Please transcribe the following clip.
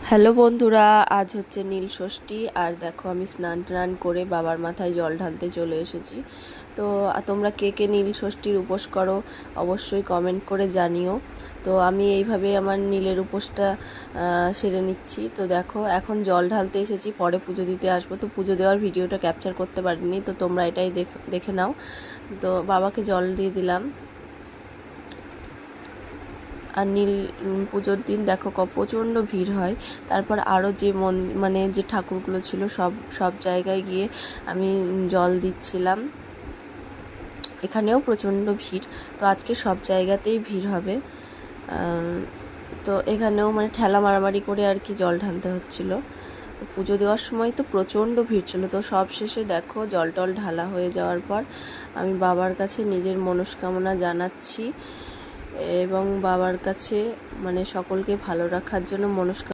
Hello বন্ধুরা, আজ হচ্ছে নীল ষষ্ঠী। আর দেখো আমি স্নান টান করে বাবার মাথায় জল ঢালতে চলে এসেছি। তো তোমরা কে কে নীল ষষ্ঠীর উপোস করো অবশ্যই কমেন্ট করে জানিও। তো আমি এইভাবে আমার নীলের উপোসটা সেরে নিচ্ছি। তো দেখো এখন জল ঢালতে এসেছি, পরে পুজো দিতে আসবো। তো পুজো দেওয়ার ভিডিওটা ক্যাপচার করতে পারিনি, তো তোমরা এটাই দেখে নাও। তো বাবাকে জল দিয়ে দিলাম। আর নীল পুজোর দিন দেখো প্রচণ্ড ভিড় হয়। তারপর আরও যে মানে যে ঠাকুরগুলো ছিল সব জায়গায় গিয়ে আমি জল দিচ্ছিলাম। এখানেও প্রচণ্ড ভিড়, তো আজকে সব জায়গাতেই ভিড় হবে। তো এখানেও মানে ঠেলা মারামারি করে আর কি জল ঢালতে হচ্ছিলো। তো পুজো দেওয়ার সময় তো প্রচণ্ড ভিড় ছিল। তো সব শেষে দেখো জল টল ঢালা হয়ে যাওয়ার পর আমি বাবার কাছে নিজের মনস্কামনা জানাচ্ছি এবং বাবার কাছে মানে সকলকে ভালো রাখার জন্য